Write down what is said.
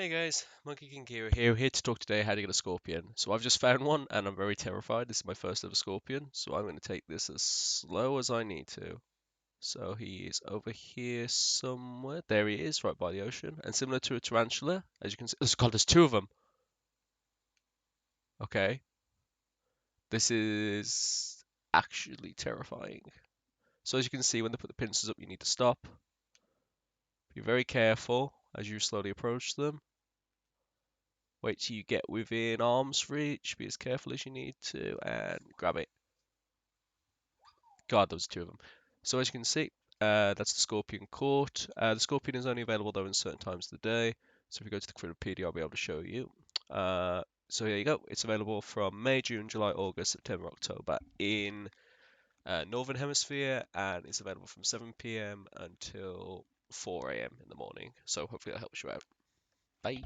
Hey guys, MonkeyKingHero here to talk today how to get a scorpion. So I've just found one and I'm very terrified. This is my first ever scorpion, so I'm going to take this as slow as I need to. So he is over here somewhere. There he is, right by the ocean. And similar to a tarantula, as you can see. Oh God, there's two of them. Okay, this is actually terrifying. So as you can see, when they put the pincers up, you need to stop. Be very careful as you slowly approach them. Wait till you get within arm's reach. Be as careful as you need to and grab it. God, those two of them. So as you can see, that's the Scorpion Court. The Scorpion is only available though in certain times of the day. So if you go to the Cryptopedia, I'll be able to show you. So here you go. It's available from May, June, July, August, September, October in Northern Hemisphere, and it's available from 7 p.m. until 4 a.m. in the morning. So hopefully that helps you out. Bye.